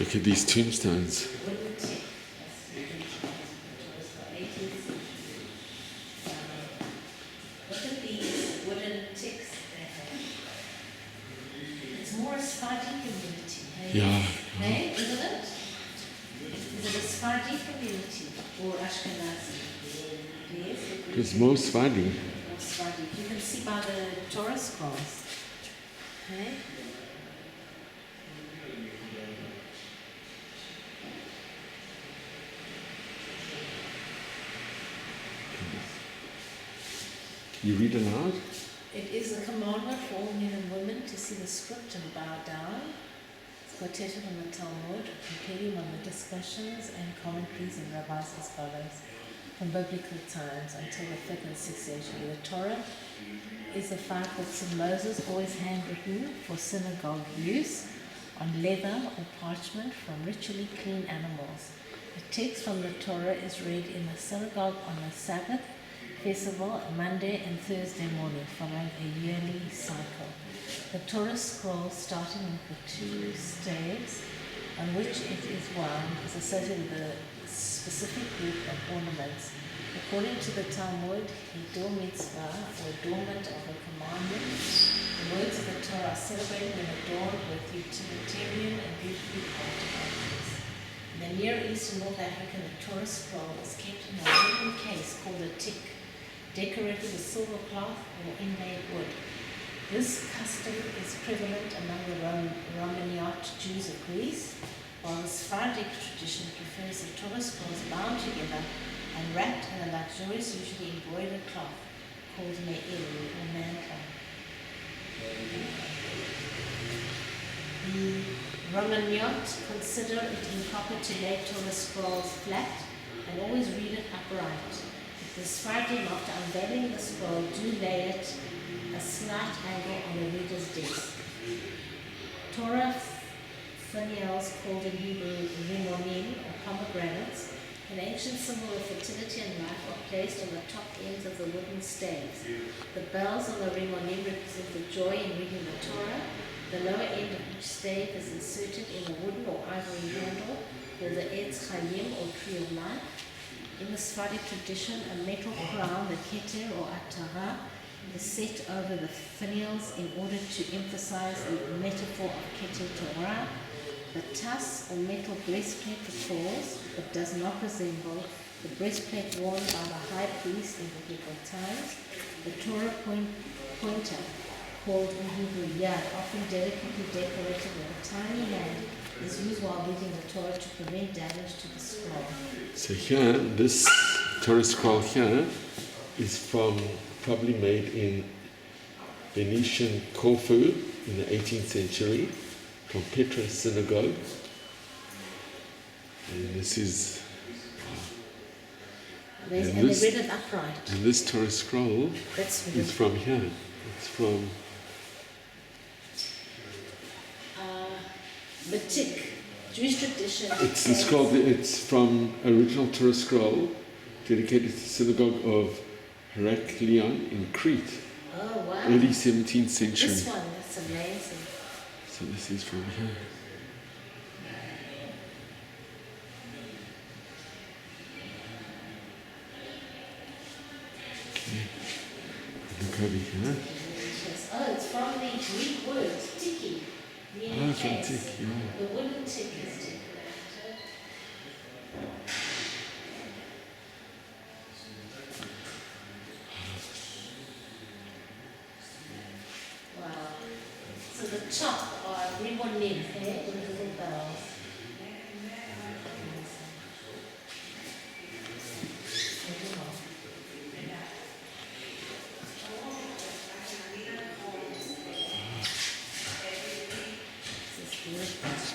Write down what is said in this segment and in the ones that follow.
Look at these tombstones. Wooden tick. Look at these wooden ticks they have. It's more a Sephardi community. Hey? Yeah. Hey, isn't it? Is it a Sephardi community or Ashkenazi? Yes. It's more Sephardi. Or Sephardi. You can see by the Torah scrolls. Hey? You read aloud? It is a commandment for all men and women to see the script and bow down. It's quoted from the Talmud, concluding on the discussions and commentaries of rabbis as follows. From biblical times until the 5th and 6th century, the Torah is the 5 books of Moses, always handwritten for synagogue use on leather or parchment from ritually clean animals. The text from the Torah is read in the synagogue on the Sabbath, festival, Monday and Thursday morning, following a yearly cycle. The Torah scroll, starting with the 2 staves on which it is wound, is associated with a specific group of ornaments. According to the Talmud, Hiddur Mitzvah, or adornment of a commandment, the words of the Torah are celebrated and adorned with utilitarian and beautifully crafted items. In the Near East and North Africa, the Torah scroll is kept in a wooden case called a tick, decorated with silver cloth or inlaid wood. This custom is prevalent among the Romaniote Jews of Greece, while the Sephardic tradition prefers the Torah scrolls bound together and wrapped in a luxurious, usually embroidered cloth called me'il, or mancloth. The Romaniote consider it improper to lay Torah scrolls flat and always read it upright. The Sephardim, after unveiling the scroll, do lay it a slight angle on the reader's desk. Torah finials, called in Hebrew rimonim, or pomegranates, an ancient symbol of fertility and life, are placed on the top ends of the wooden staves. The bells on the rimonim represent the joy in reading the Torah. The lower end of each stave is inserted in a wooden or ivory handle called the Etz Chaim, or tree of life. In the Sephardic tradition, a metal crown, the keter or atara, is set over the finials in order to emphasize the metaphor of keter Torah. The tas, or metal breastplate, recalls, but does not resemble, the breastplate worn by the high priest in biblical times. The Torah pointer, called in Hebrew yad, often delicately decorated with a tiny hand, is used while reading the Torah to prevent damage to the scroll. So here, this Torah scroll here is probably made in Venetian Corfu in the 18th century, from Petra Synagogue. And this is... And they read it upright. And this Torah scroll is from here. It's from... Batik, Jewish tradition. It's the scroll. It's from original Torah scroll dedicated to the synagogue of Heraklion in Crete. Oh wow! Early 17th century. This one, that's amazing. So this is from here. Okay. Look over here. Oh, it's from the Greek word tiki. Oh, from tick, yeah. The wooden tick is decorated. Wow. So the top are rimonim, okay, with little bells.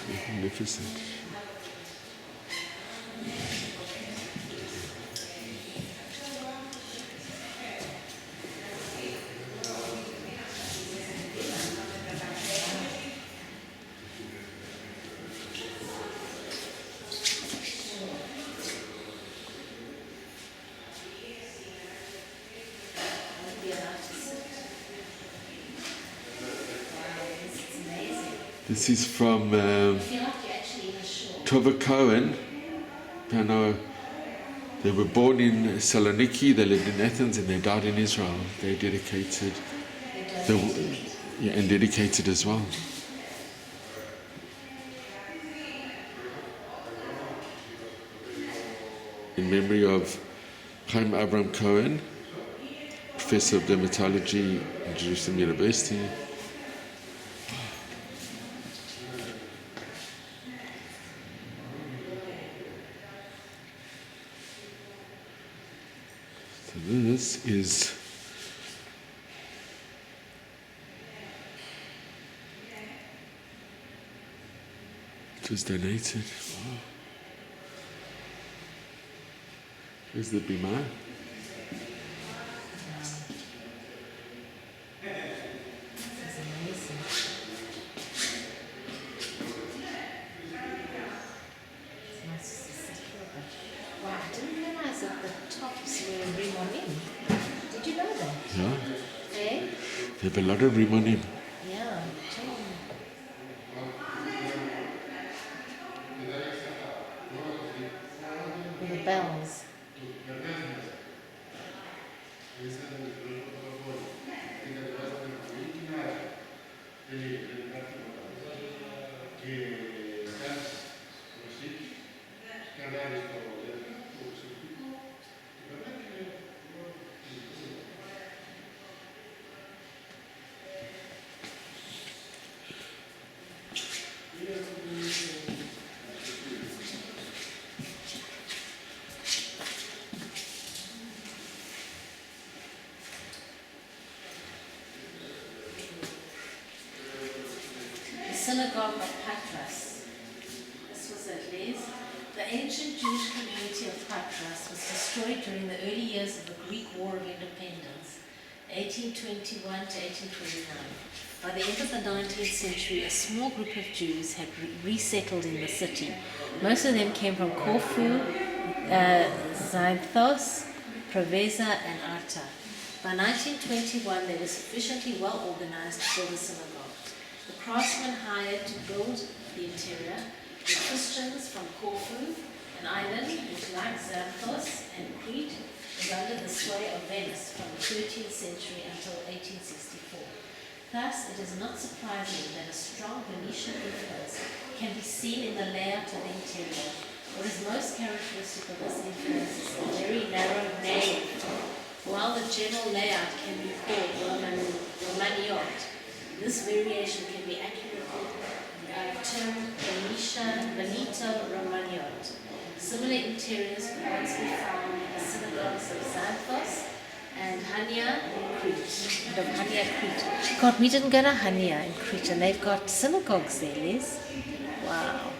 Magnificent. This is from If you like, you actually Trevor Cohen, I know, they were born in Saloniki, they lived in Athens, and they died in Israel. They dedicated, and dedicated as well. In memory of Chaim Avram Cohen, Professor of Dermatology at Jerusalem University. So this is it was donated. Wow. Here's the bima. They have a lot of rimonim. Yeah. With the bells. Synagogue of Patras. This was at least. The ancient Jewish community of Patras was destroyed during the early years of the Greek War of Independence, 1821 to 1829. By the end of the 19th century, a small group of Jews had resettled in the city. Most of them came from Corfu, Xanthos, Preveza, and Arta. By 1921, they were sufficiently well organized to build a synagogue. The craftsmen hired to build the interior were Christians from Corfu, an island which, like Xanthos and Crete, was under the sway of Venice from the 13th century until 1864. Thus, it is not surprising that a strong Venetian influence can be seen in the layout of the interior. What is most characteristic of this influence is the very narrow nave. While the general layout can be called Romaniot, this variation can be accurately termed Veneto Romaniot. Similar interiors could once be found in the synagogues of Xanthos and Hania in Crete. God, we didn't go to Hania in Crete, and they've got synagogues there, Liz. Wow.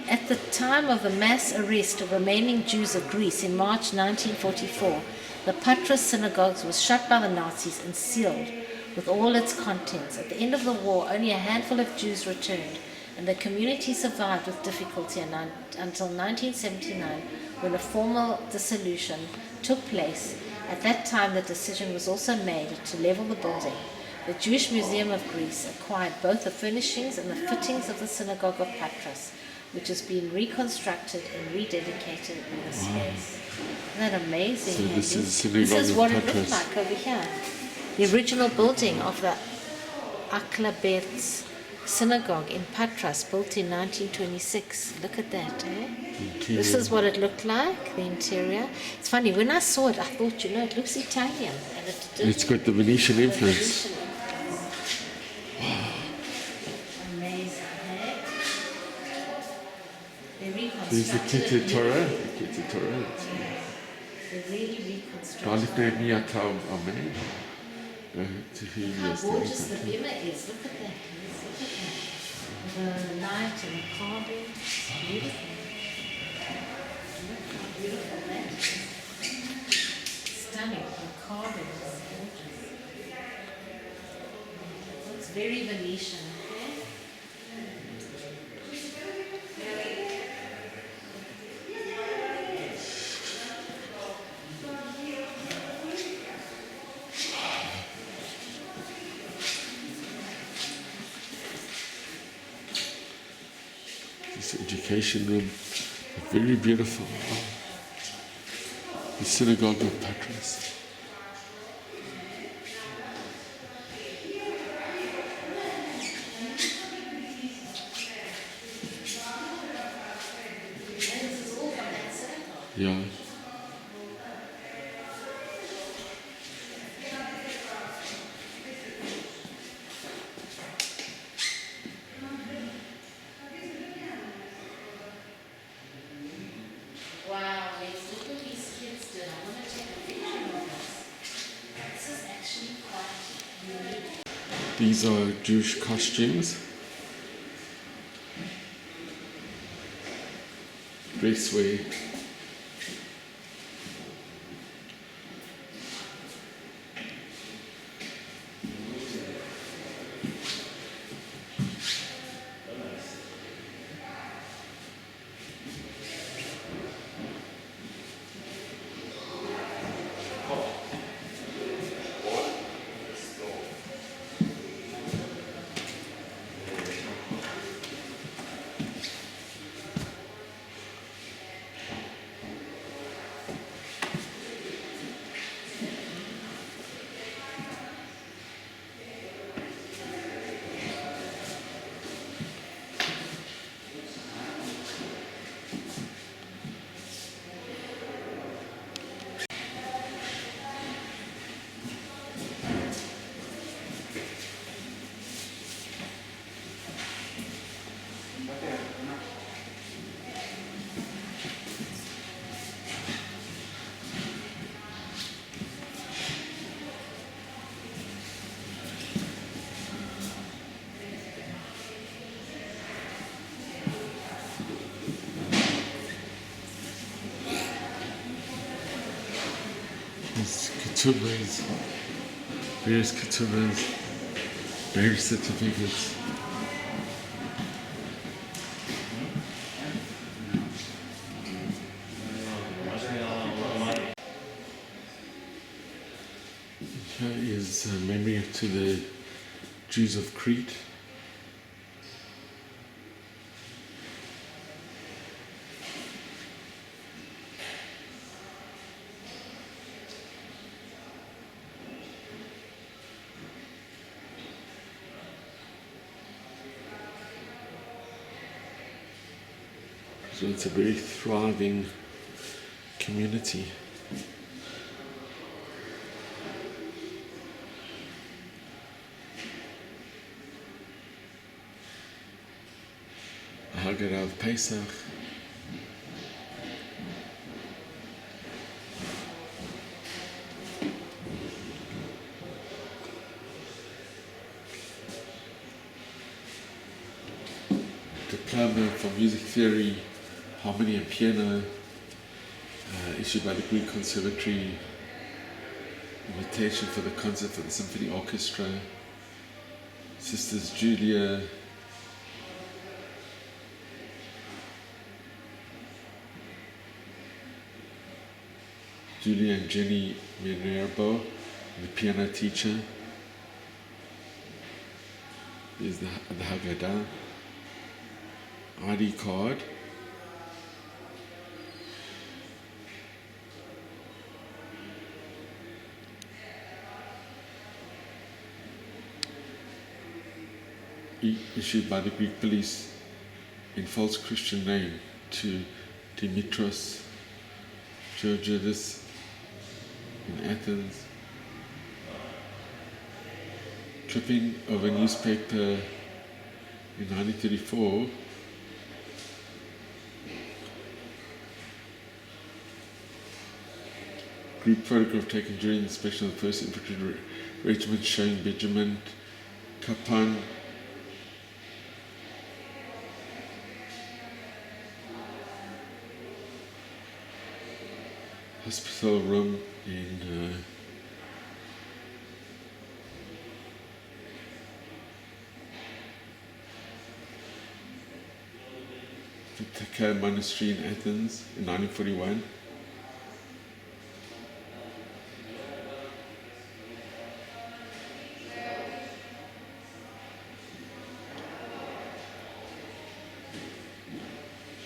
At the time of the mass arrest of remaining Jews of Greece in March 1944, the Patras synagogues was shut by the Nazis and sealed with all its contents. At the end of the war, only a handful of Jews returned, and the community survived with difficulty until 1979, when a formal dissolution took place. At that time, the decision was also made to level the building. The Jewish Museum of Greece acquired both the furnishings and the fittings of the Synagogue of Patras, which has been reconstructed and rededicated in the space. Isn't that amazing? So this is what Patras. It looked like over here. The original building of the Aklabets synagogue in Patras, built in 1926. Look at that, eh? This is what it looked like, the interior. It's funny, when I saw it, I thought, it looks Italian. And it did. It's got the Venetian influence. Wow. Amazing, eh? They reconstructed There's the Kete it. Torah. They really reconstructed How gorgeous the bima is. Look at that. Look at that. The light and the carving. It's beautiful. Look how beautiful that is. Stunning. The carving is gorgeous. It's very Venetian. This education room, very beautiful. The synagogue of Patras. Yeah. Wow, let's look what these kids did. I want to take a picture of this. This is actually quite unique. These are Jewish costumes. Dresswear. These ketubas, various ketubas, marriage certificates. Here is a memory to the Jews of Crete. So it's a very thriving community. Haggadah of Pesach. Diploma for music theory, harmony and piano, issued by the Greek Conservatory. Invitation for the concert for the symphony orchestra. Sisters Julia and Jenny Minerbo, the piano teacher. Here's the Haggadah. ID card. Issued by the Greek police in false Christian name to Dimitros Georgiadis in Athens. Tripping of a newspaper in 1934. Group photograph taken during the inspection of the 1st Infantry Regiment showing Benjamin Kapan hospital room in Taka Monastery in Athens in 1941.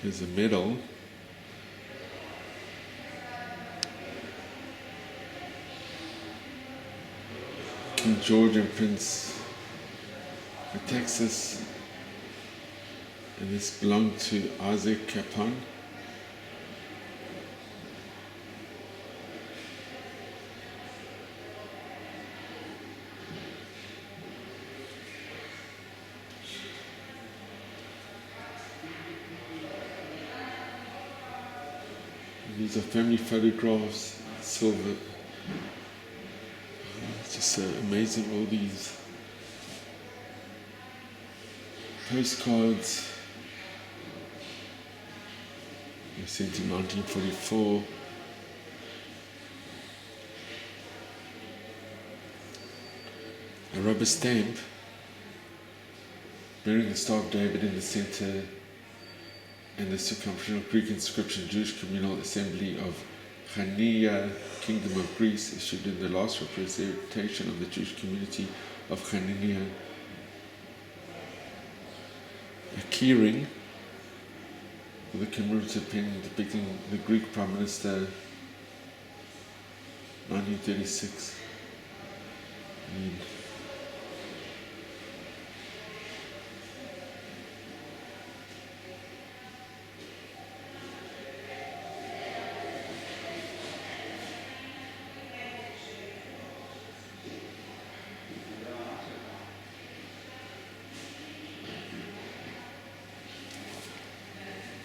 Here's a medal. King George and Prince of Texas. And this belonged to Isaac Capon. These are family photographs, silver. It's just so amazing, all these postcards. They were sent in 1944. A rubber stamp bearing the Star of David in the center and the circumferential Greek inscription, Jewish Communal Assembly of Chania, Kingdom of Greece, issued in the last representation of the Jewish community of Chania. A keyring with a commemorative pen depicting the Greek Prime Minister, 1936.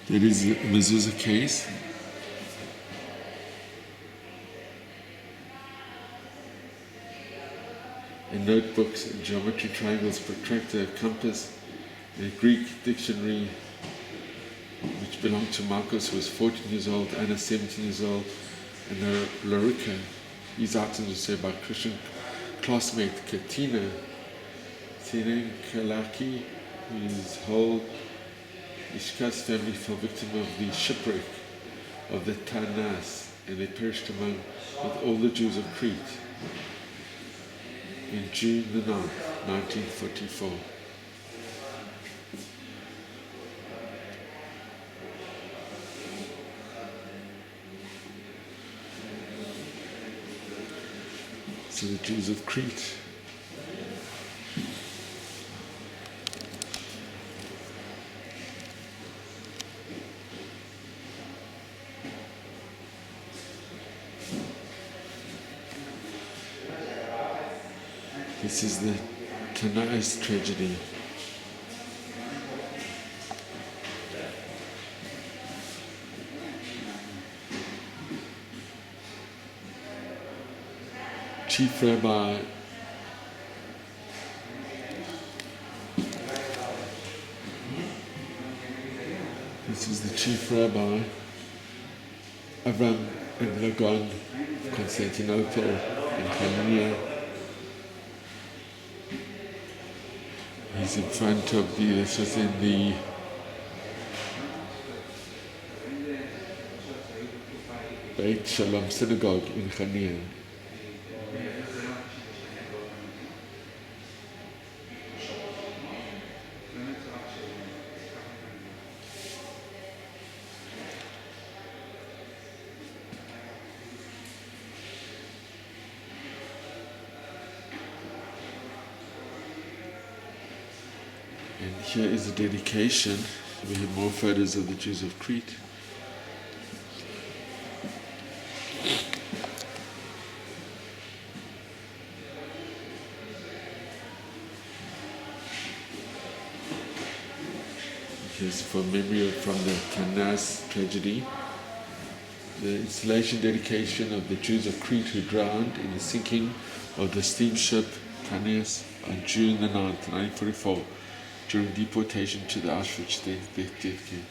There is a mezuzah case. And notebooks, geometry, triangles, protractor, compass, a Greek dictionary which belonged to Marcos, who was 14 years old, Anna 17 years old, and Lorica. These items were saved by Christian classmate Katina Kalaki, whose whole Ishka's family fell victim of the shipwreck of the Tanas, and they perished among with all the Jews of Crete in June the 9th, 1944. So the Jews of Crete. This is the Tanais tragedy. Chief Rabbi This is the Chief Rabbi Avram Eblagon, Constantinople, in Chania. He's in front of this was in the Beit Shalom synagogue in Chania. And here is a dedication. We have more photos of the Jews of Crete. Here's for memory from the Tanas tragedy. The installation dedication of the Jews of Crete who drowned in the sinking of the steamship Tanas on June the 9th, 1944. During deportation to the Auschwitz death camp.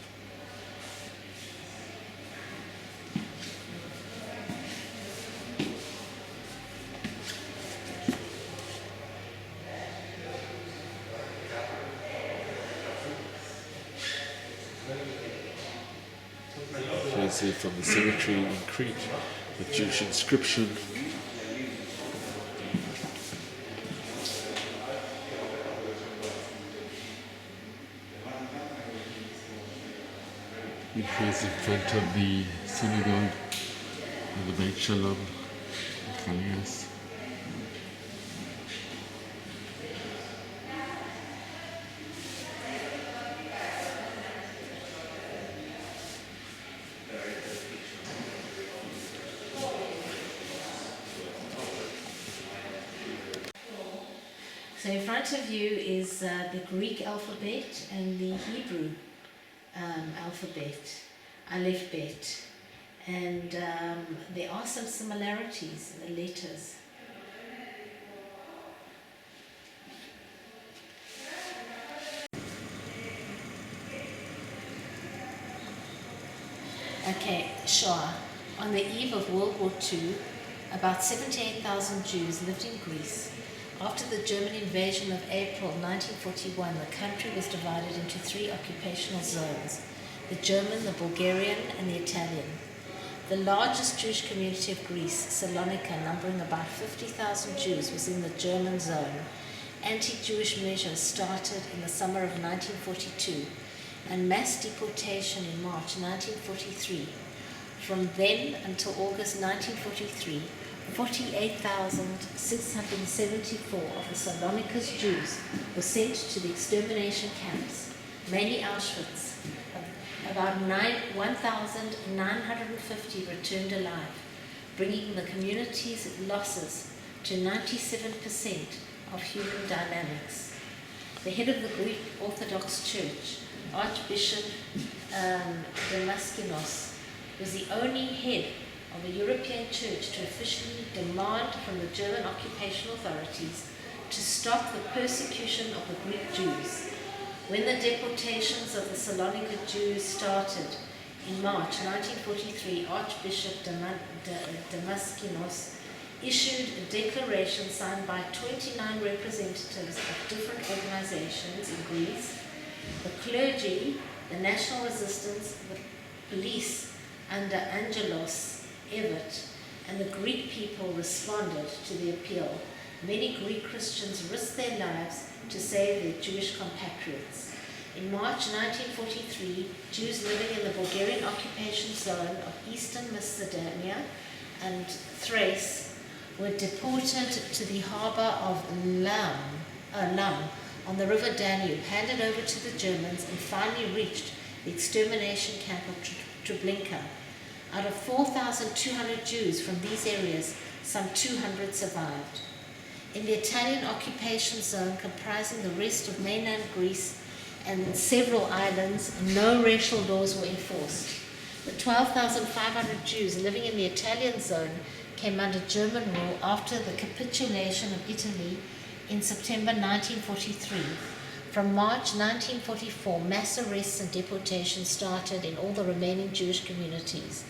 Here's it from the cemetery in Crete with Jewish inscription. Here's in front of the synagogue and the Beit Shalom, Chalias. So in front of you is the Greek alphabet and the Hebrew alphabet, Aleph Bet. And there are some similarities in the letters. Okay, Shoah. On the eve of World War II, about 78,000 Jews lived in Greece. After the German invasion of April 1941, the country was divided into three occupational zones: the German, the Bulgarian, and the Italian. The largest Jewish community of Greece, Salonika, numbering about 50,000 Jews, was in the German zone. Anti-Jewish measures started in the summer of 1942 and mass deportation in March 1943. From then until August 1943, 48,674 of the Salonika's Jews were sent to the extermination camps, mainly Auschwitz. About 1,950 returned alive, bringing the community's losses to 97% of human dynamics. The head of the Greek Orthodox Church, Archbishop Damaskinos, was the only head of a European church to officially demand from the German occupation authorities to stop the persecution of the Greek Jews. When the deportations of the Salonika Jews started in March 1943, Archbishop Damaskinos issued a declaration signed by 29 representatives of different organizations in Greece, the clergy, the national resistance, the police under Angelos Evert, and the Greek people responded to the appeal. Many Greek Christians risked their lives to save their Jewish compatriots. In March 1943, Jews living in the Bulgarian occupation zone of eastern Macedonia and Thrace were deported to the harbour of Lum on the river Danube, handed over to the Germans, and finally reached the extermination camp of Treblinka. Out of 4,200 Jews from these areas, some 200 survived. In the Italian occupation zone, comprising the rest of mainland Greece and several islands, no racial laws were enforced. The 12,500 Jews living in the Italian zone came under German rule after the capitulation of Italy in September 1943. From March 1944, mass arrests and deportations started in all the remaining Jewish communities.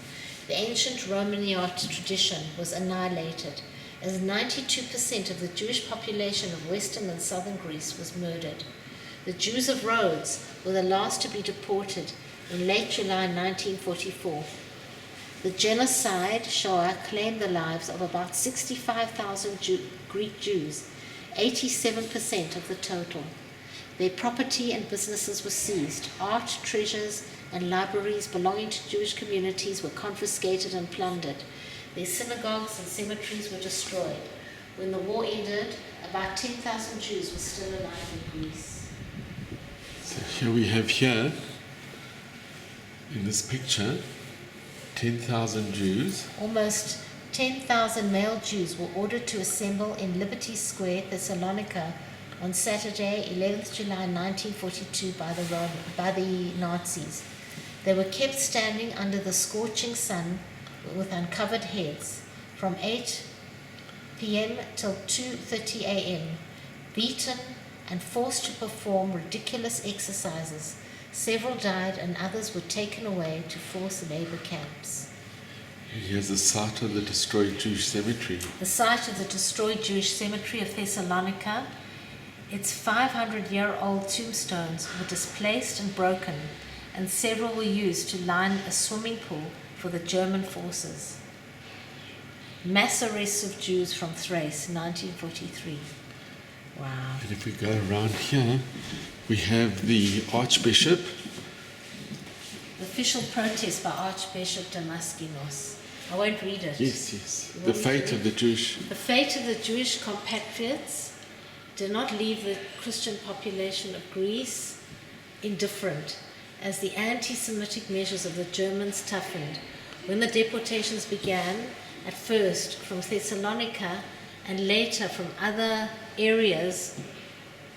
The ancient Romaniote tradition was annihilated, as 92% of the Jewish population of western and southern Greece was murdered. The Jews of Rhodes were the last to be deported in late July 1944. The genocide, Shoah, claimed the lives of about 65,000 Greek Jews, 87% of the total. Their property and businesses were seized. Art, treasures, and libraries belonging to Jewish communities were confiscated and plundered. Their synagogues and cemeteries were destroyed. When the war ended, about 10,000 Jews were still alive in Greece. So here we have in this picture, 10,000 Jews. Almost 10,000 male Jews were ordered to assemble in Liberty Square, Thessalonica, on Saturday, 11th July 1942 by the Nazis. They were kept standing under the scorching sun with uncovered heads from 8 p.m. till 2:30 a.m., beaten and forced to perform ridiculous exercises. Several died and others were taken away to forced labor camps. Here's the site of the destroyed Jewish cemetery. The site of the destroyed Jewish cemetery of Thessalonica. Its 500-year-old tombstones were displaced and broken, and several were used to line a swimming pool for the German forces. Mass arrests of Jews from Thrace, 1943. Wow. And if we go around here, we have the Archbishop. The official protest by Archbishop Damaskinos. I won't read it. Yes, yes. You The want me to fate read? of the Jewish. The fate of the Jewish compatriots did not leave the Christian population of Greece indifferent, as the anti-Semitic measures of the Germans toughened. When the deportations began, at first from Thessalonica and later from other areas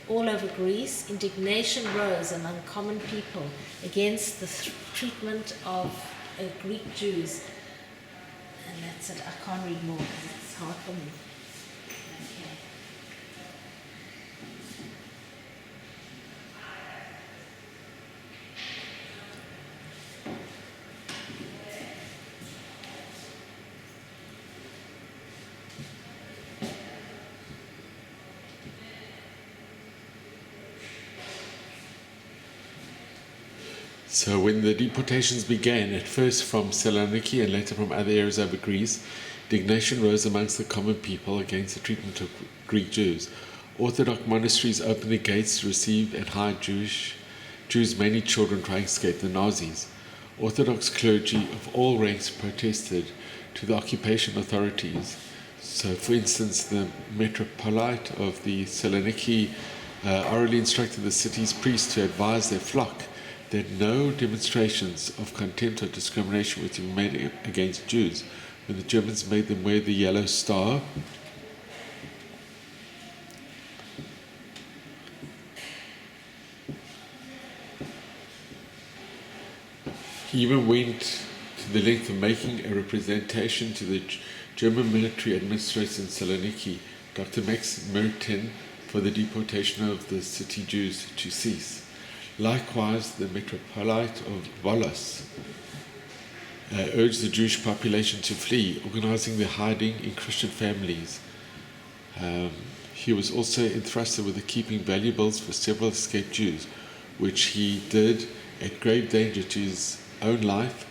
all over Greece, indignation rose among common people against the treatment of Greek Jews. And that's it. I can't read more because it's hard for me. Okay. So when the deportations began, at first from Saloniki and later from other areas over Greece, indignation rose amongst the common people against the treatment of Greek Jews. Orthodox monasteries opened their gates to receive and hide Jews, mainly children, trying to escape the Nazis. Orthodox clergy of all ranks protested to the occupation authorities. So, for instance, the metropolite of the Saloniki orally instructed the city's priests to advise their flock that no demonstrations of contempt or discrimination were to be made against Jews. When the Germans made them wear the yellow star, he even went to the length of making a representation to the German military administrator in Saloniki, Dr. Max Merten, for the deportation of the city Jews to cease. Likewise, the metropolite of Volos urged the Jewish population to flee, organizing their hiding in Christian families. He was also entrusted with the keeping valuables for several escaped Jews, which he did at grave danger to his own life,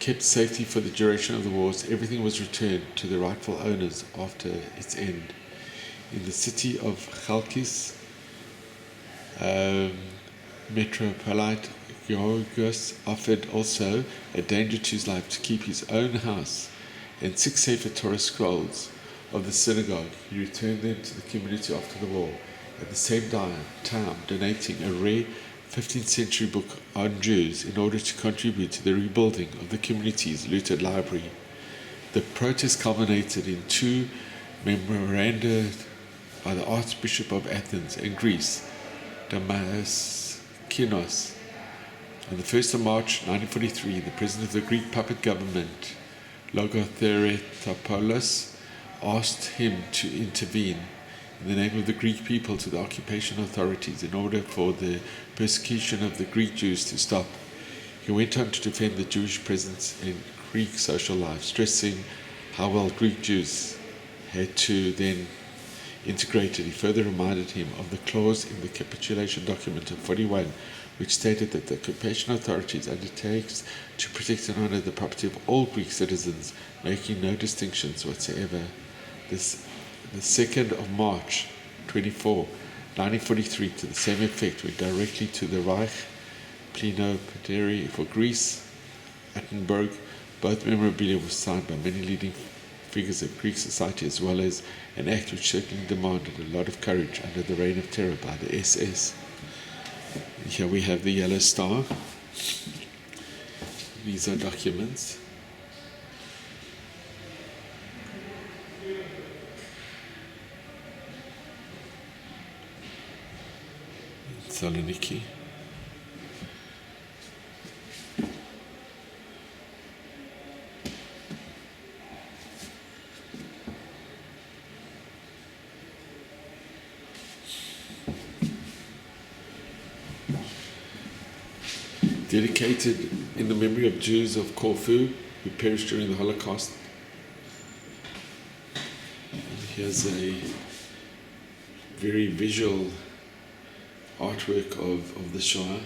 kept safety for the duration of the wars. Everything was returned to the rightful owners after its end. In the city of Chalkis, Metropolite Georgios offered also a danger to his life to keep his own house and 6 Sefer Torah scrolls of the synagogue. He returned them to the community after the war, at the same time donating a rare 15th century book on Jews in order to contribute to the rebuilding of the community's looted library. The protest culminated in 2 memoranda by the Archbishop of Athens and Greece, Damaskinos. On the 1st of March 1943, the president of the Greek puppet government, Logotheretopoulos, asked him to intervene in the name of the Greek people to the occupation authorities in order for the persecution of the Greek Jews to stop. He went on to defend the Jewish presence in Greek social life, stressing how well Greek Jews had to then integrate it. He further reminded him of the clause in the capitulation document of 41, which stated that the occupation authorities undertakes to protect and honor the property of all Greek citizens, making no distinctions whatsoever. The 2nd of March 24, 1943, to the same effect, went directly to the Reich Plenipotentiary for Greece, Attenborough. Both memorabilia were signed by many leading figures of Greek society, as well as an act which certainly demanded a lot of courage under the reign of terror by the SS. Here we have the yellow star. These are documents. Saloniki. Dedicated in the memory of Jews of Corfu who perished during the Holocaust. And here's a very visual artwork of the Shoah.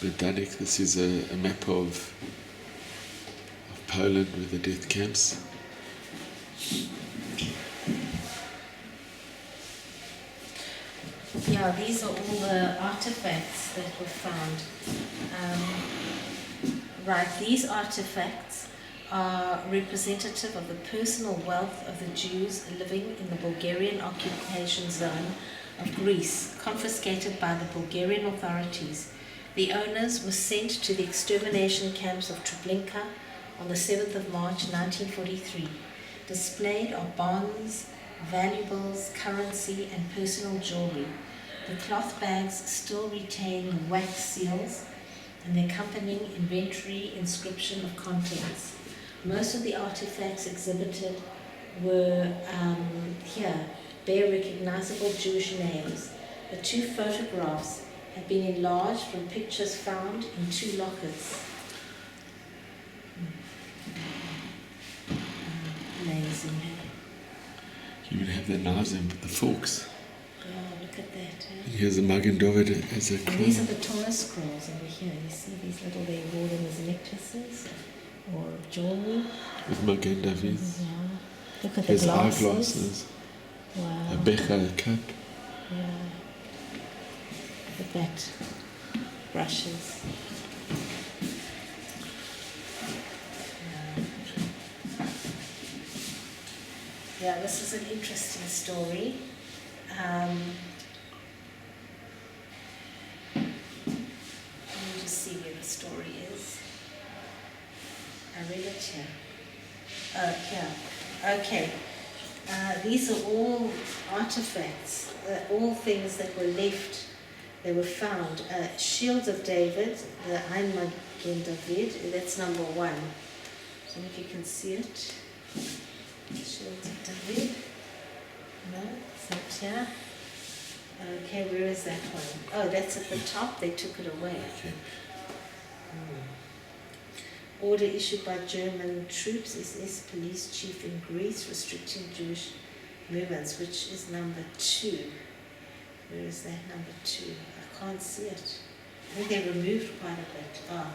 Badanik, this is a map of Poland with the death camps. Yeah, these are all the artifacts that were found. Right, these artifacts are representative of the personal wealth of the Jews living in the Bulgarian occupation zone of Greece, confiscated by the Bulgarian authorities. The owners were sent to the extermination camps of Treblinka on the 7th of March 1943. Displayed are bonds, valuables, currency, and personal jewelry. The cloth bags still retain wax seals and the accompanying inventory inscription of contents. Most of the artifacts exhibited were here bear recognizable Jewish names. The 2 photographs have been enlarged from pictures found in 2 lockets. Amazing. You would have the knives and the forks. Yeah, look at that. And here's a Magen David as a And crown. these are the Torah scrolls over here. You see these little, they wore them as necklaces or jewelry. With Magen David. Yeah. Look at the His glasses. eyeglasses. Wow. A becher, a cup. Yeah. Look at that. Brushes. Yeah, this is an interesting story. Let me just see where the story is. I read it here. Oh, here. Okay. These are all artifacts, all things that were left, they were found. Shields of David, the Ein Magen David, that's number 1. I don't know if you can see it. Shields of David. No, it's not here. Okay, where is that one? Oh, that's at the top. They took it away. Okay. Order issued by German troops, SS police chief in Greece, restricting Jewish movements, which is number 2. Where is that number 2? I can't see it. I think they removed quite a bit. Oh,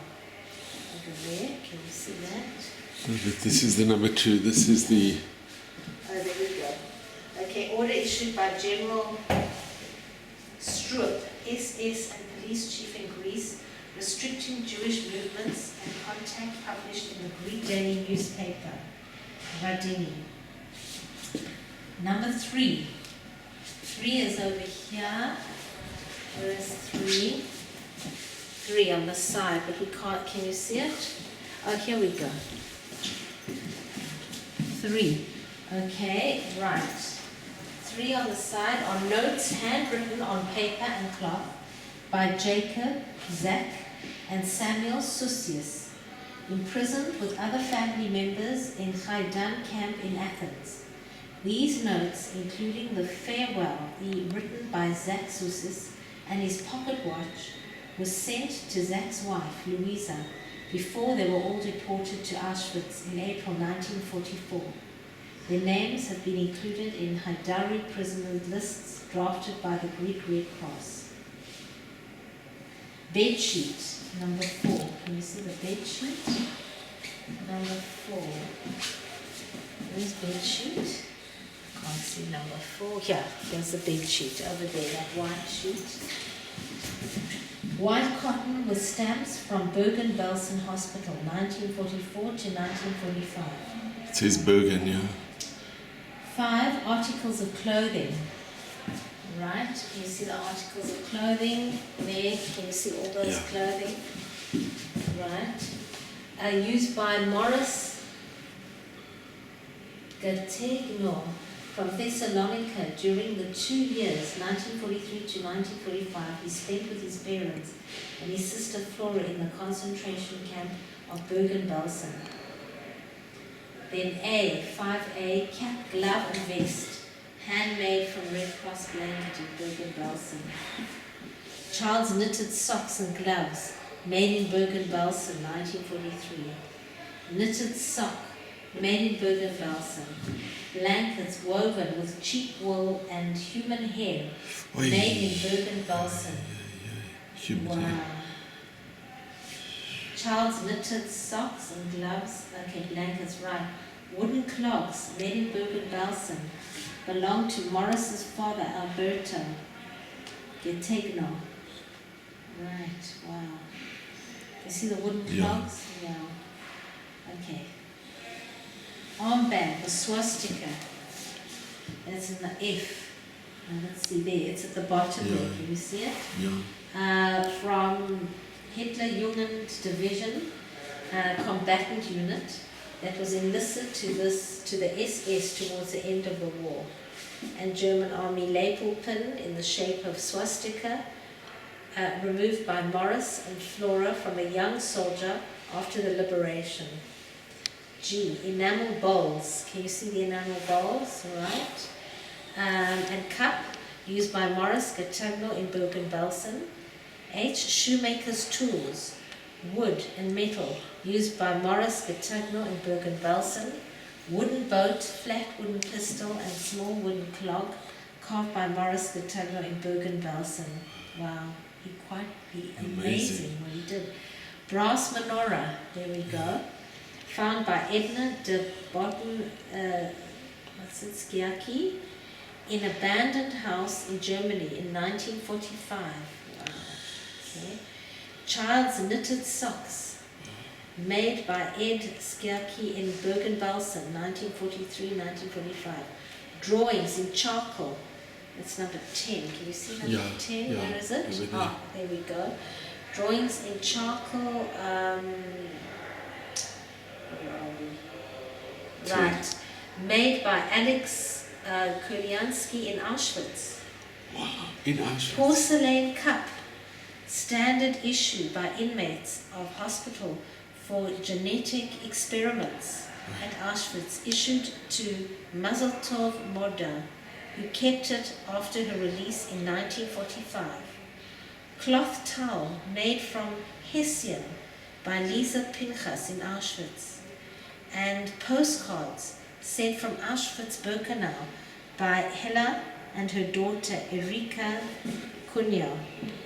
over there. Can you see that? No, but this is the number 2. This is the... Oh, there we go. Okay, order issued by General Strupp, SS and police chief in Greece, restricting Jewish movements and contact, published in the Greek daily newspaper, Radini. Number 3. 3 is over here. Where is 3? 3 on the side, but we can't, can you see it? Oh, here we go. 3. Okay, right. 3 on the side are notes handwritten on paper and cloth by Jacob, Zach, and Samuel Susius, imprisoned with other family members in Haidan camp in Athens. These notes, including the farewell written by Zach Susius and his pocket watch, were sent to Zach's wife, Louisa, before they were all deported to Auschwitz in April 1944. Their names have been included in Haidari prisoners lists drafted by the Greek Red Cross. Bedsheet, number 4. Can you see the bedsheet? Number 4. Where's bedsheet? I can't see number 4. Here, there's the bedsheet over there, that white sheet. White cotton with stamps from Bergen-Belsen Hospital, 1944 to 1945. It says Bergen, yeah. 5 articles of clothing. Right, can you see the articles of clothing there? Can you see all those clothing? Right. Used by Morris Gategno from Thessalonica during the 2 years, 1943 to 1945, he spent with his parents and his sister Flora in the concentration camp of Bergen-Belsen. Then 5A, cap, glove and vest, handmade from Red Cross blanket in Bergen-Belsen. Child's knitted socks and gloves, made in Bergen-Belsen, 1943. Knitted sock, made in Bergen-Belsen. Blankets woven with cheap wool and human hair, made in Bergen-Belsen. Human hair. Wow. Child's knitted socks and gloves, okay, blankets, right. Wooden clogs made in Bergen-Belsen belonged to Morris's father, Alberto Getegno. Right, wow. You see the wooden clogs? Yeah. Okay. Armband, the swastika. That's in the F. And let's see there, it's at the bottom there. Can you see it? Yeah. From Hitler Jugend Division, combatant unit that was enlisted to the SS towards the end of the war. And German Army lapel pin in the shape of swastika, removed by Morris and Flora from a young soldier after the liberation. G, enamel bowls. Can you see the enamel bowls? All right. And cup, used by Morris Getegno in Bergen-Belsen. H, shoemaker's tools, wood and metal, used by Morris Getegno in Bergen-Belsen. Wooden boat, flat wooden pistol, and small wooden clog, carved by Morris Getegno in Bergen-Belsen. Wow, he amazing what he did. Brass menorah, there we go. Found by Edna de Botten, Skiaki, in an abandoned house in Germany in 1945. Wow. Okay. Child's knitted socks, made by Ed Skiaki in Bergen-Belsen, 1943-1945. Drawings in charcoal. That's number 10. Can you see number 10? Yeah. Where is it? There we go. Drawings in charcoal. Right. Made by Alex Kurliansky in Auschwitz. Wow, in Auschwitz. Porcelain cup, standard issue by inmates of hospital for genetic experiments at Auschwitz, issued to Mazel Tov Morda, who kept it after her release in 1945. Cloth towel made from Hessian by Lisa Pinchas in Auschwitz. And postcards sent from Auschwitz-Birkenau by Hella and her daughter Erika Cunha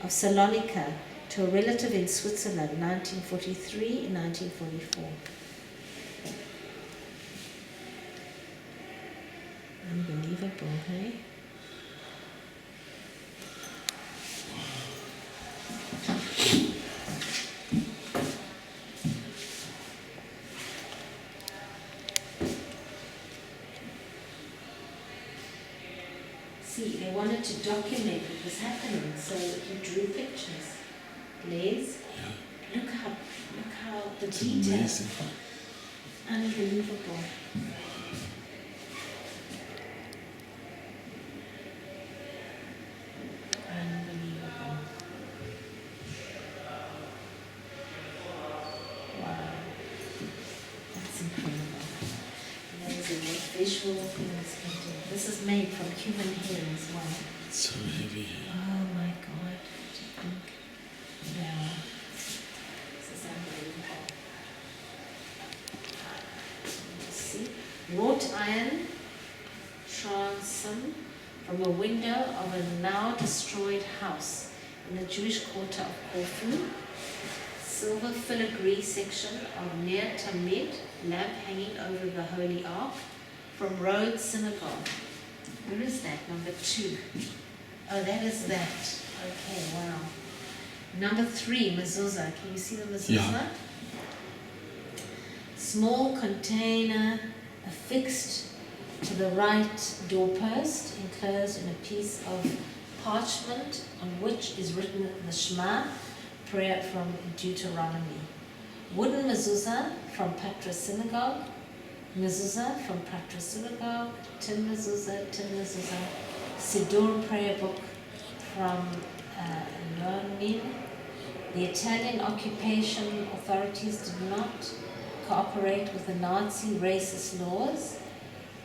of Salonika to a relative in Switzerland, 1943 and 1944. Unbelievable, hey? See, they wanted to document what was happening, so he drew pictures. Les, look how the detail. Amazing. Unbelievable. Unbelievable. Wow. That's incredible. Amazing what visual things can do. This is made from human hair as well. It's so heavy. Oh my God. What do you think? Yeah. This is unbelievable. See? Wrought iron transom from a window of a now destroyed house in the Jewish quarter of Corfu. Silver filigree section of Ner Tamid, lamp hanging over the Holy Ark, from Rhodes Synagogue. Where is that? Number 2. Oh, that is that. Okay, wow. Number 3, mezuzah. Can you see the mezuzah? Yeah. Small container affixed to the right doorpost, enclosed in a piece of parchment on which is written the Shema, prayer from Deuteronomy. Wooden mezuzah from Patra Synagogue, mezuzah from Patra Synagogue, tin mezuzah, Siddur prayer book from Lomin. The Italian occupation authorities did not cooperate with the Nazi racist laws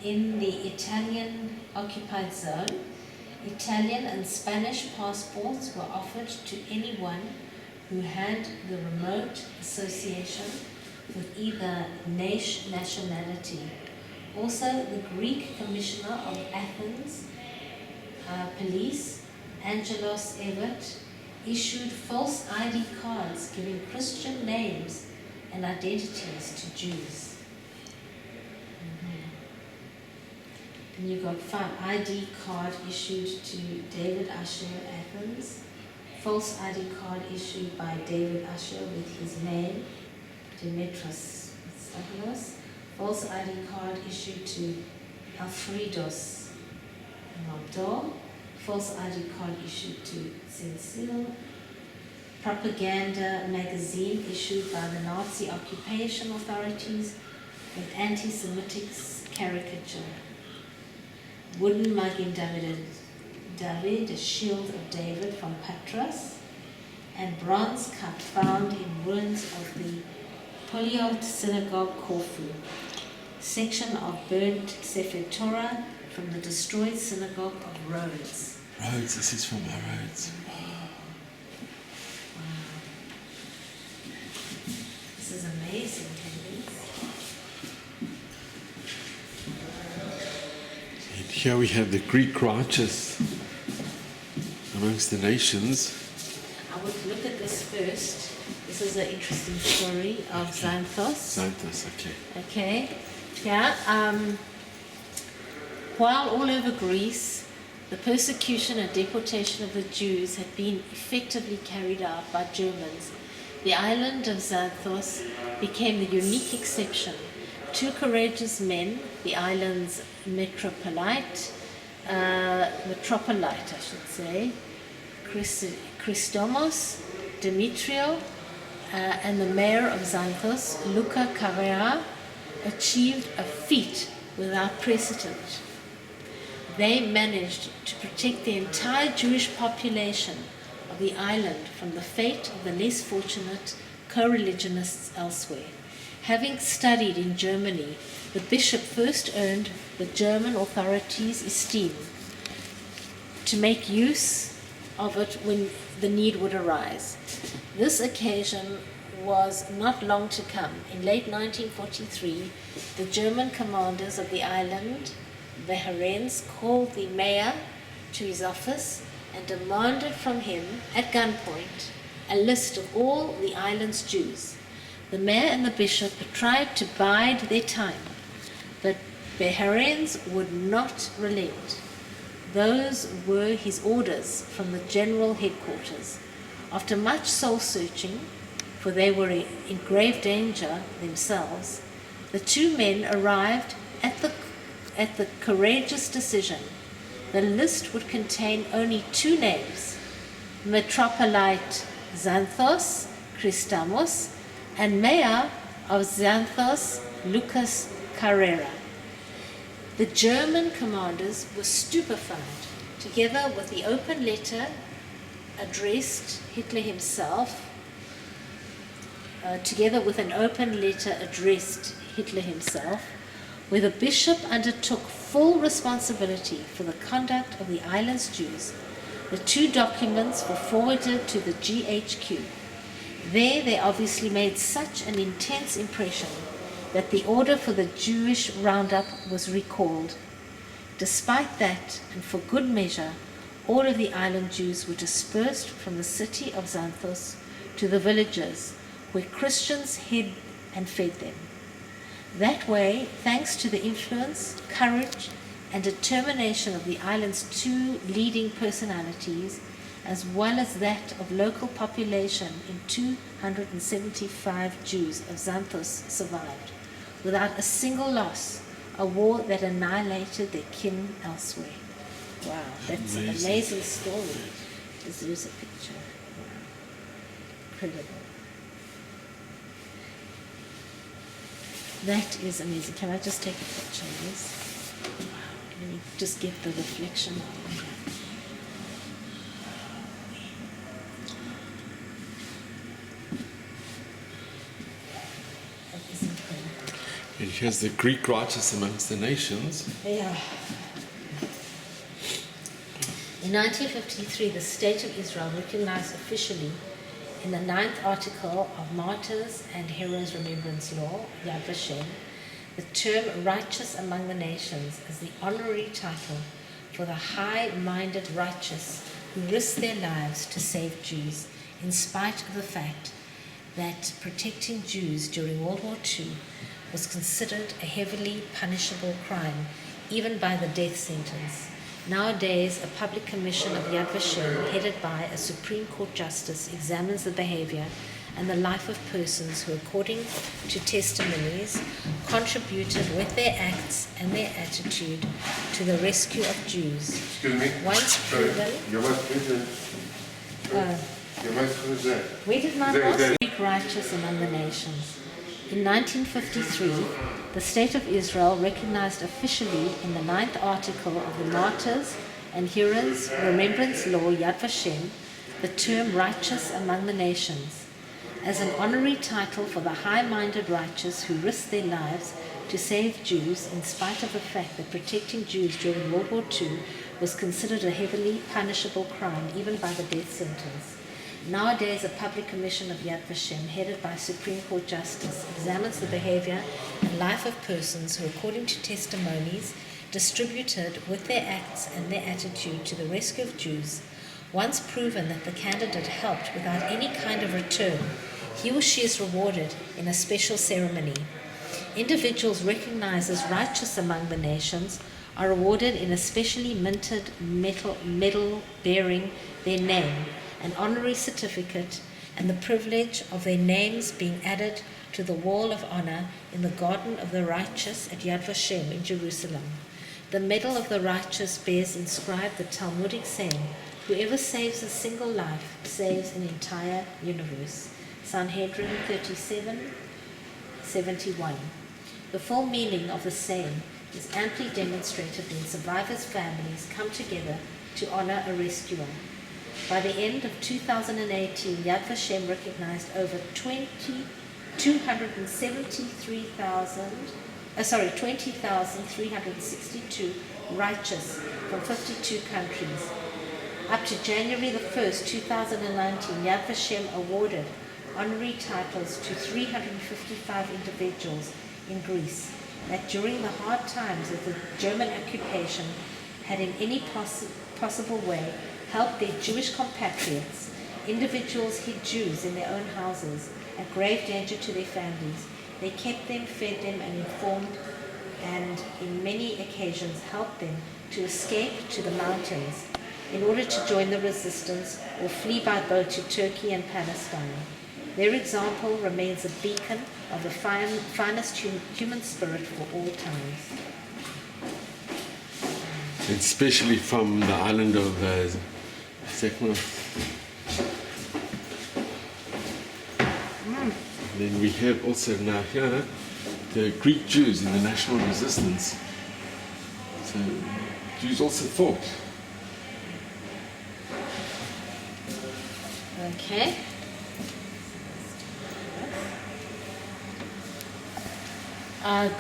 in the Italian occupied zone. Italian and Spanish passports were offered to anyone who had the remote association with either nationality. Also, the Greek Commissioner of Athens Police, Angelos Evert, issued false ID cards giving Christian names and identities to Jews. And you've got 5, ID card issued to David Usher, Athens. False ID card issued by David Usher with his name, Demetrius Stavros. False ID card issued to Alfredos Maldor. False ID card issued to Cecil. Propaganda magazine issued by the Nazi occupation authorities with anti-Semitic caricature. Wooden mug in David, a shield of David from Patras, and bronze cup found in ruins of the Polyot Synagogue, Corfu. Section of burnt Sefer Torah from the destroyed synagogue of Rhodes. Rhodes, this is from our Rhodes. Wow. This is amazing, Candice. And here we have the Greek righteous amongst the nations. I would look at this first. This is an interesting story of Xanthos. Xanthos, okay. Okay, yeah. While all over Greece, the persecution and deportation of the Jews had been effectively carried out by Germans, the island of Xanthos became the unique exception. 2 courageous men, the island's metropolite, Christomos Demetrio, and the mayor of Xanthos, Luca Carrera, achieved a feat without precedent. They managed to protect the entire Jewish population of the island from the fate of the less fortunate co-religionists elsewhere. Having studied in Germany, the bishop first earned the German authorities' esteem to make use of it when the need would arise. This occasion was not long to come. In late 1943, the German commanders of the island, the Herens, called the mayor to his office and demanded from him, at gunpoint, a list of all the island's Jews. The mayor and the bishop tried to bide their time, but the Herens would not relent. Those were his orders from the general headquarters. After much soul-searching, for they were in grave danger themselves, the 2 men arrived at the courageous decision. The list would contain only 2 names, Metropolite Xanthos Christamos and Mayor of Xanthos Lucas Carrera. The German commanders were stupefied, together with the open letter addressed Hitler himself, where the bishop undertook full responsibility for the conduct of the island's Jews. The 2 documents were forwarded to the GHQ. There they obviously made such an intense impression that the order for the Jewish roundup was recalled. Despite that, and for good measure, all of the island Jews were dispersed from the city of Xanthos to the villages, where Christians hid and fed them. That way, thanks to the influence, courage, and determination of the island's 2 leading personalities, as well as that of local population in 275 Jews of Xanthos survived, without a single loss, a war that annihilated their kin elsewhere. Wow, that's an amazing story. There's a picture. Wow. Incredible. That is amazing. Can I just take a picture of this? Wow. Let me just get the reflection on that. That is incredible. And here's the Greek righteous amongst the nations. Yeah. In 1953, the State of Israel recognized officially in the 9th article of Martyrs and Heroes Remembrance Law, Yad Vashem, the term righteous among the nations as the honorary title for the high-minded righteous who risked their lives to save Jews, in spite of the fact that protecting Jews during World War II was considered a heavily punishable crime even by the death sentence. Nowadays, a public commission of Yad Vashem, headed by a Supreme Court justice, examines the behavior and the life of persons who, according to testimonies, contributed with their acts and their attitude to the rescue of Jews. Excuse me? Once proven... Your mask is there. Where did my There, boss there. speak righteous among the nations? In 1953, the State of Israel recognized officially in the 9th article of the Martyrs and Heroes Remembrance Law Yad Vashem the term righteous among the nations as an honorary title for the high-minded righteous who risked their lives to save Jews in spite of the fact that protecting Jews during World War II was considered a heavily punishable crime even by the death sentence. Nowadays, a public commission of Yad Vashem, headed by Supreme Court Justice, examines the behavior and life of persons who, according to testimonies, distributed with their acts and their attitude to the rescue of Jews. Once proven that the candidate helped without any kind of return, he or she is rewarded in a special ceremony. Individuals recognized as righteous among the nations are awarded in a specially minted medal bearing their name, an honorary certificate, and the privilege of their names being added to the wall of honor in the Garden of the Righteous at Yad Vashem in Jerusalem. The Medal of the Righteous bears inscribed the Talmudic saying, "Whoever saves a single life saves an entire universe." Sanhedrin 37:71. The full meaning of the saying is amply demonstrated when survivors' families come together to honor a rescuer. By the end of 2018, Yad Vashem recognized over 20,362 righteous from 52 countries. Up to January the 1st, 2019, Yad Vashem awarded honorary titles to 355 individuals in Greece that during the hard times of the German occupation had in any possible way helped their Jewish compatriots. Individuals hid Jews in their own houses at grave danger to their families. They kept them, fed them, and informed, and in many occasions helped them to escape to the mountains in order to join the resistance or flee by boat to Turkey and Palestine. Their example remains a beacon of the finest human spirit for all times. Especially from the island of Sekma. Then we have also now here the Greek Jews in the national resistance. So Jews also fought. Okay.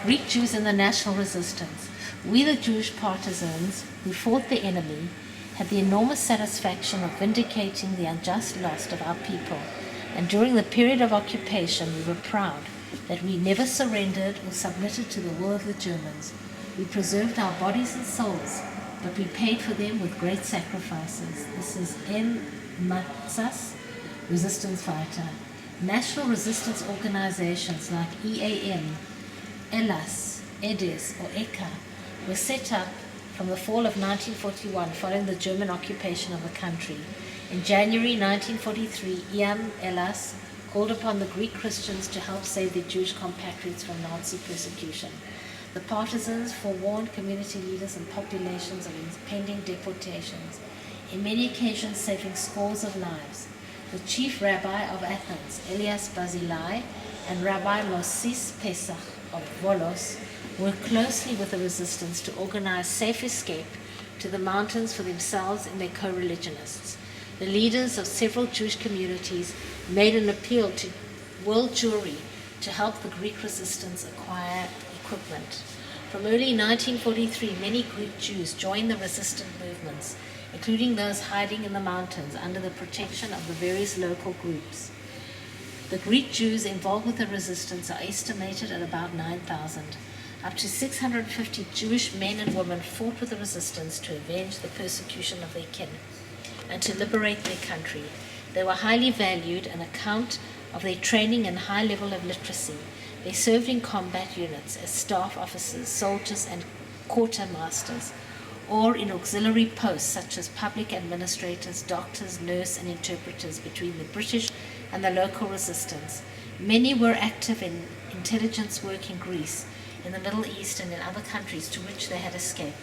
Greek Jews in the national resistance. We, the Jewish partisans who fought the enemy, had the enormous satisfaction of vindicating the unjust loss of our people, and during the period of occupation we were proud that we never surrendered or submitted to the will of the Germans. We preserved our bodies and souls, but we paid for them with great sacrifices. This is M. Matzas, resistance fighter. National resistance organizations like EAM, ELAS, EDES, or ECA were set up from the fall of 1941 following the German occupation of the country. In January 1943, EAM, ELAS called upon the Greek Christians to help save their Jewish compatriots from Nazi persecution. The partisans forewarned community leaders and populations of impending deportations, in many occasions saving scores of lives. The chief rabbi of Athens, Elias Basilai, and Rabbi Moses Pesach of Volos worked closely with the resistance to organize safe escape to the mountains for themselves and their co-religionists. The leaders of several Jewish communities made an appeal to world Jewry to help the Greek resistance acquire equipment. From early 1943, many Greek Jews joined the resistant movements, including those hiding in the mountains under the protection of the various local groups. The Greek Jews involved with the resistance are estimated at about 9,000. Up to 650 Jewish men and women fought with the resistance to avenge the persecution of their kin and to liberate their country. They were highly valued on account of their training and high level of literacy. They served in combat units as staff officers, soldiers, and quartermasters, or in auxiliary posts such as public administrators, doctors, nurse, and interpreters between the British and the local resistance. Many were active in intelligence work in Greece, in the Middle East, and in other countries to which they had escaped,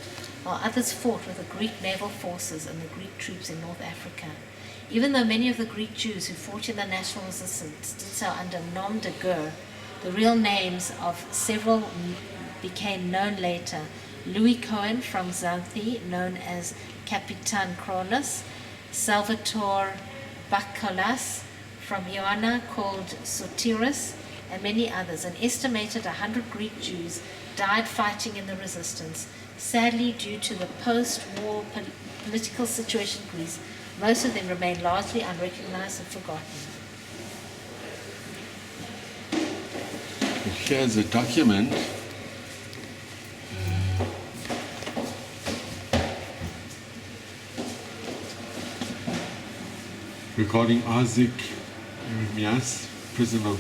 while others fought with the Greek naval forces and the Greek troops in North Africa. Even though many of the Greek Jews who fought in the national resistance did so under nom de guerre, the real names of several became known later. Louis Cohen from Xanthi, known as Capitan Kronos, Salvatore Bacalas from Ioana, called Sotiris, and many others. An estimated 100 Greek Jews died fighting in the resistance. Sadly, due to the post-war political situation in Greece, most of them remain largely unrecognized and forgotten. Here's a document regarding Isaac Jeremias, prisoner of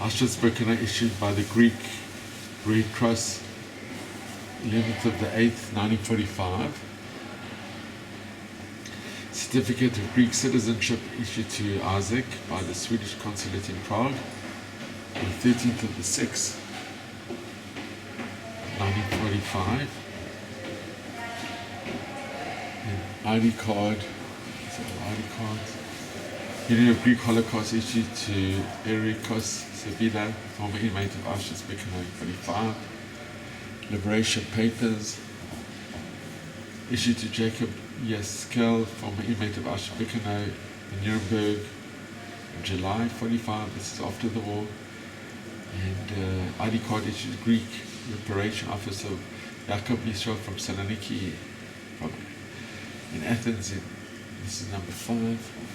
Auschwitz-Birkenau, issued by the Greek Red Cross 11th of the 8th, 1945. Certificate of Greek citizenship issued to Isaac by the Swedish consulate in Prague on the 13th of the 6th, 1945. An ID card, ID cards. Union of Greek Holocaust issued to Erikos Savila, former inmate of Auschwitz-Birkenau in 1945. Liberation papers issued to Jacob Yaskel, former inmate of Auschwitz-Birkenau in Nuremberg in July 1945. This is after the war. And ID card issued to Greek Reparation Officer Jacob Yisrael from Saloniki in Athens. This is number 5.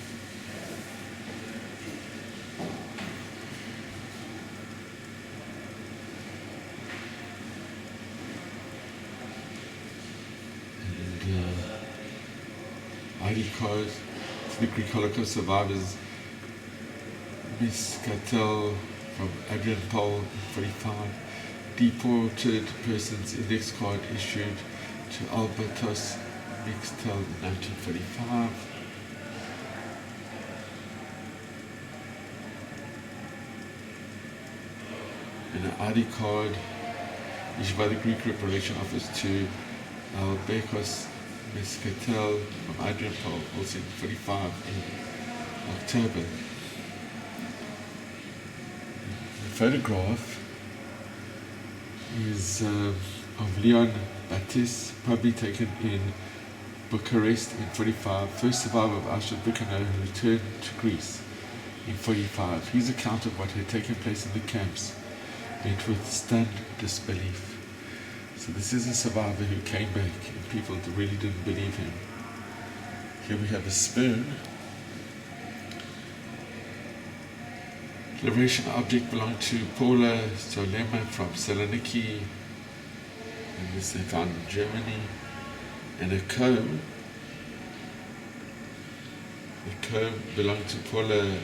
ID card to the Greek Holocaust survivors, Miss Cattell from Adrianopol in 1945, deported persons index card issued to Albertos Mixtel in 1945. And an ID card issued by the Greek Reparation Office to Albekos Mescatel from Adrianopol, also in 1945 in October. The photograph is of Leon Baptiste, probably taken in Bucharest in 1945, first survivor of Auschwitz-Birkenau who returned to Greece in 1945. His account of what had taken place in the camps met with stunned disbelief. So this is a survivor who came back and people really didn't believe him. Here we have a spoon. Liberation object belonged to Paula Solema from Saloniki, and this they found in Germany. And a comb. The comb belonged to Paula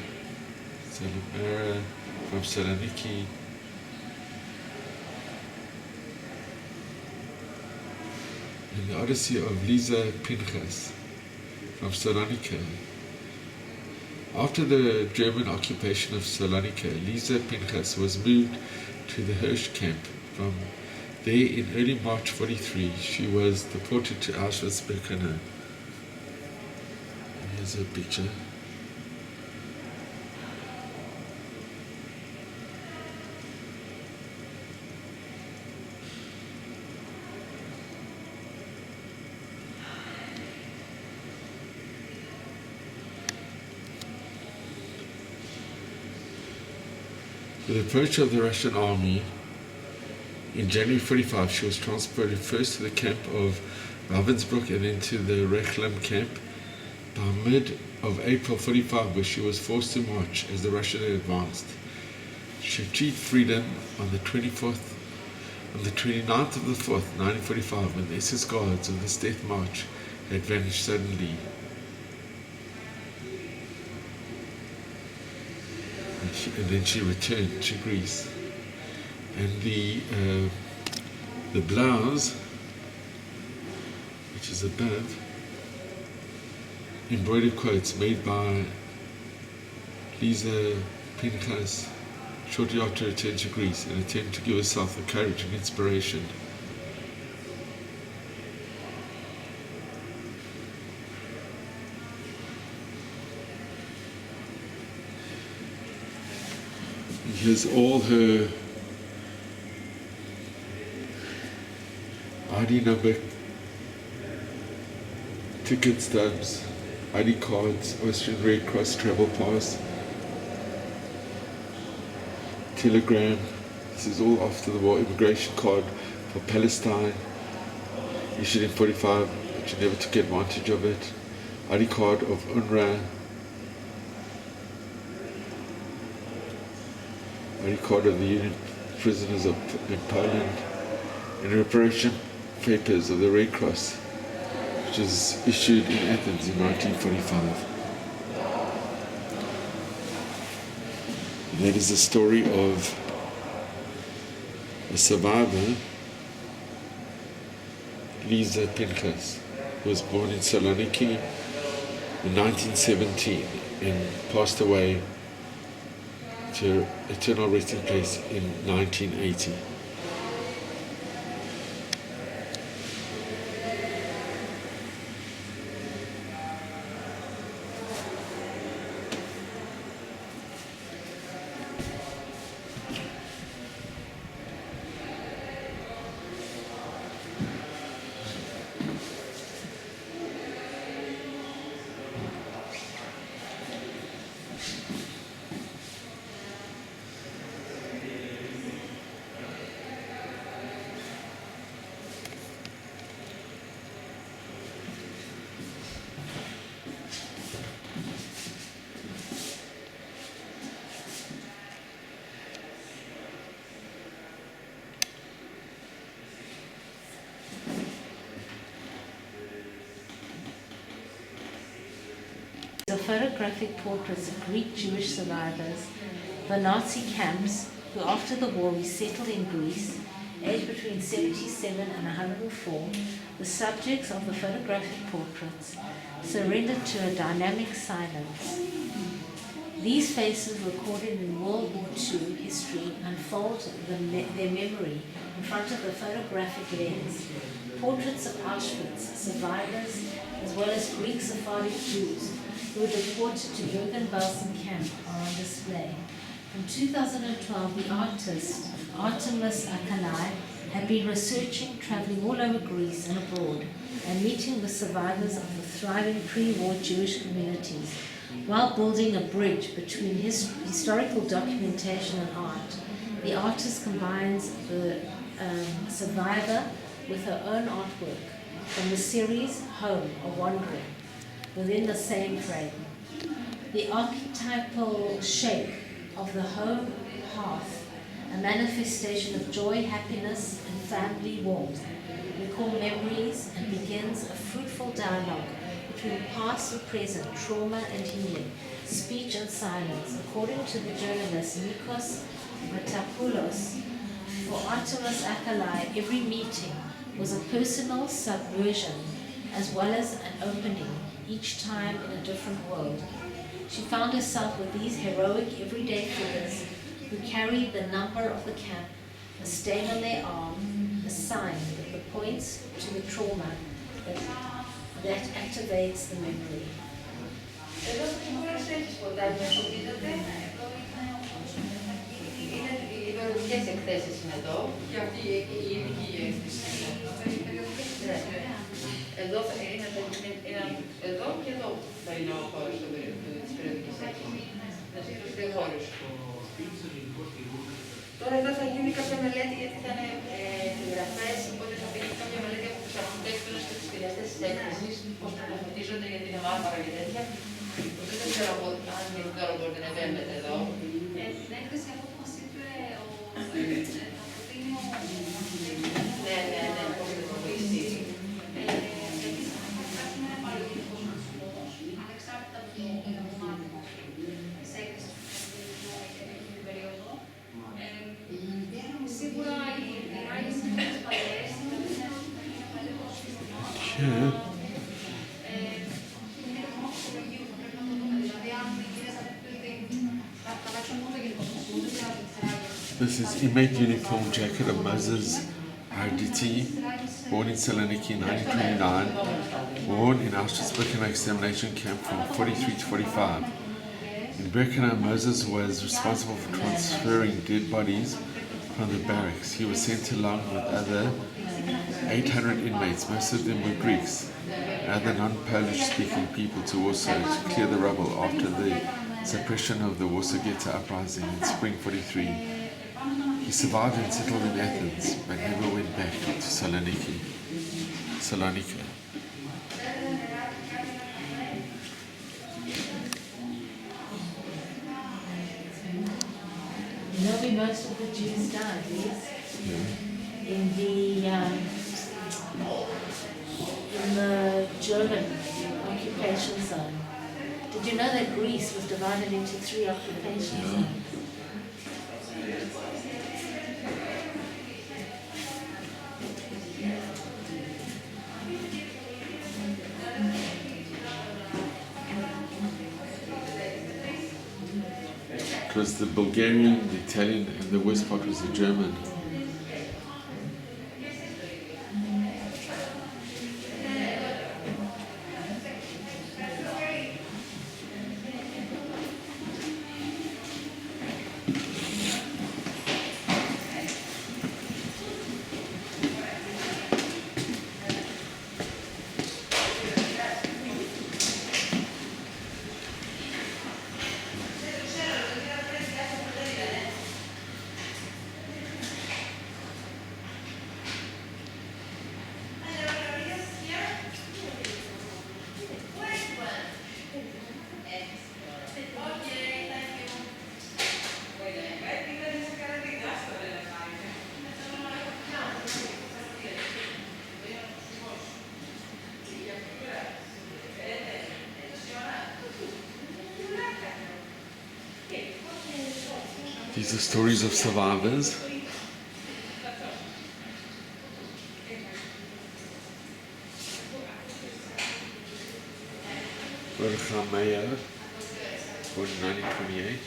Solema from Saloniki. And the Odyssey of Lisa Pinchas from Salonika. After the German occupation of Salonika, Lisa Pinchas was moved to the Hirsch camp. From there, in early March 1943, she was deported to Auschwitz-Birkenau. Here's a picture. With the approach of the Russian army in January 1945, she was transported first to the camp of Ravensbrück and then to the Reclam camp. By mid of April 1945, where she was forced to march as the Russians advanced. She achieved freedom on the 29th of the 4th, 1945, when the SS guards of this death march had vanished suddenly. And then she returned to Greece. And the blouse is above, embroidered quotes made by Lisa Pinchas shortly after her return to Greece, an attempt to give herself the courage and inspiration. Here's all her ID number, ticket stubs, ID cards, Austrian Red Cross travel pass, telegram. This is all after the war. Immigration card for Palestine, issued in 45, but she never took advantage of it. ID card of UNRWA. ID card of the Union prisoners in Poland. And reparation papers of the Red Cross, which was issued in Athens in 1945. And that is the story of a survivor, Lisa Pinchas, who was born in Saloniki in 1917 and passed away to her eternal resting place in 1980. The photographic portraits of Greek Jewish survivors, the Nazi camps, who after the war resettled in Greece, aged between 77 and 104, the subjects of the photographic portraits surrendered to a dynamic silence. These faces recorded in World War II history unfold their memory in front of the photographic lens. Portraits of Auschwitz survivors, as well as Greek Sephardic Jews who were deported to Bergen-Belsen camp, are on display. From 2012, the artist Artemis Akalai had been researching, traveling all over Greece and abroad, and meeting with survivors of the thriving pre-war Jewish communities, while building a bridge between historical documentation and art. The artist combines the survivor with her own artwork from the series Home, a Wandering, within the same frame. The archetypal shape of the home hearth, a manifestation of joy, happiness, and family warmth, recall memories and begins a fruitful dialogue between past and present, trauma and healing, speech and silence. According to the journalist Nikos Vatapoulos, for Artemis Akalai, every meeting was a personal subversion as well as an opening, each time in a different world. She found herself with these heroic everyday figures who carried the number of the camp, a stain on their arm, a sign that points to the trauma that activates the memory. Ποιες εκθέσεις είναι εδώ? Και αυτή η ειδική έκθεση. Εδώ εδώ και εδώ θα είναι ο χώρος της περιοδικής έκθεσης. Στους δύο χώρους. Τώρα εδώ θα γίνει κάποια μελέτη γιατί θα είναι γραφές, οπότε θα γίνει κάποια μελέτη από τους αρχιτέκτονες και τους σχεδιαστές της έκθεσης, πώς τοποθετίζονται γιατί είναι μάρμαρα και τέτοια. Δεν ξέρω αν τώρα μπορείτε να επέμβετε εδώ. Την έκθεση αυτό που μας είπε ο Ναι, πώς θα τοποθετήσει. επίσης θα έχουμε ένα παρελθόν ανεξάρτητα από το εβδομάδιο της έκθεσης που θα την περίοδο. Σίγουρα οι ράγες είναι τις παλαιές, είναι παλαιό σύστημα. Here, this is inmate uniform jacket of Moses Arditi, born in Saloniki in 1929, born in Auschwitz-Birkenau extermination camp from 43 to 45. In Birkenau, Moses was responsible for transferring dead bodies from the barracks. He was sent along with other 800 inmates, most of them were Greeks, and other non-Polish speaking people to Warsaw to clear the rubble after the suppression of the Warsaw Ghetto uprising in spring 43. He survived and settled in Athens, but never went back to Salonika. You know where most of the Jews died, yes? In the German occupation zone. Did you know that Greece was divided into 3 occupation zones? It was the Bulgarian, the Italian, and the worst part was the German. These are stories of survivors. Bertha Meyer, born in 1928.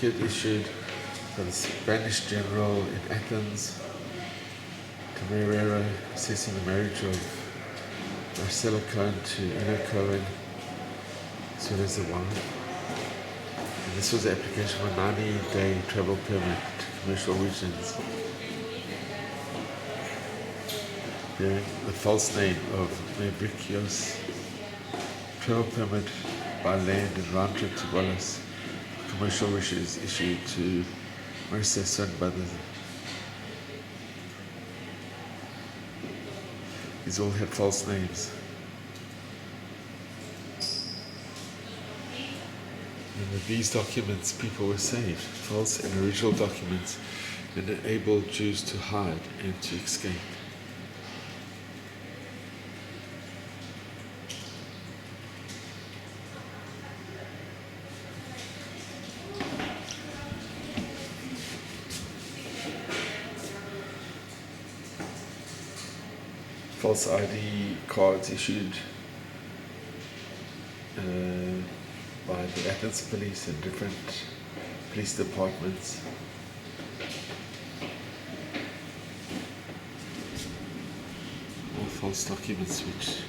certificate issued by the Spanish general in Athens, Camarero, assessing the marriage of Marcelo Cohen to Anna Cohen, as well as the wife. And this was the application for a 90-day travel permit to commercial regions, bearing the false name of Mebrikios. Travel permit by land and round trip to Wallace. Commercial wishes issued to Marissa son by the. These all had false names. And with these documents, people were saved. False and original documents enabled Jews to hide and to escape. False ID cards issued by the Athens police and different police departments. All false documents, which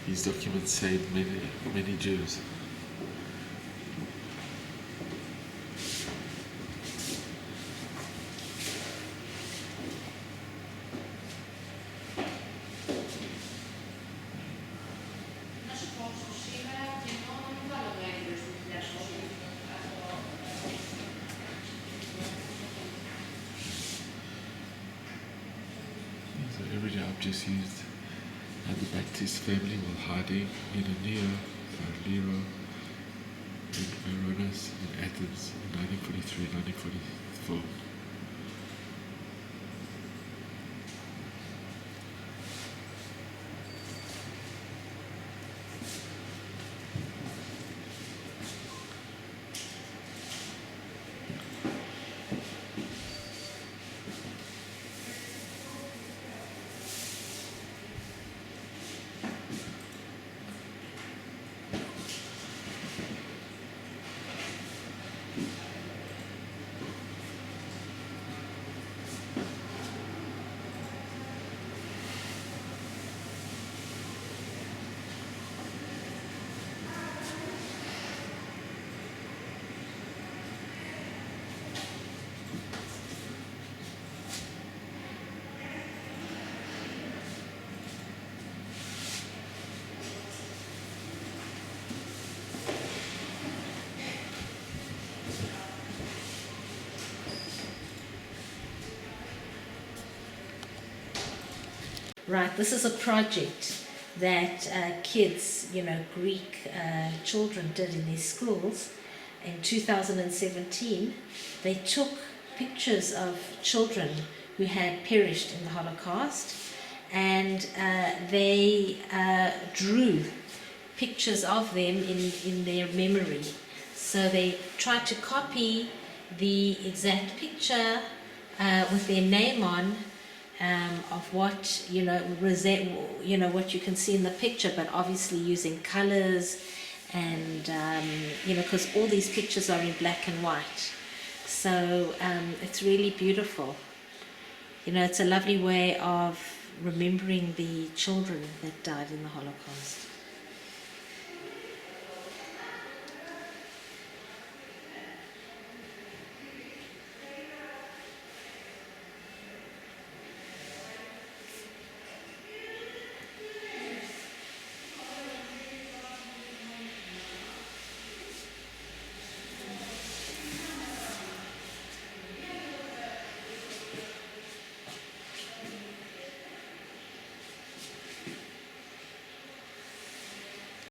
these documents saved many Jews. So everyday objects used by the Baptist family while hiding in a Neo, Lero, and Veronas in Athens in 1943-1944. Right, this is a project that kids, Greek children did in their schools. In 2017, they took pictures of children who had perished in the Holocaust, and they drew pictures of them in their memory. So they tried to copy the exact picture with their name on, of what what you can see in the picture, but obviously using colors and because all these pictures are in black and white. So it's really beautiful. It's a lovely way of remembering the children that died in the Holocaust.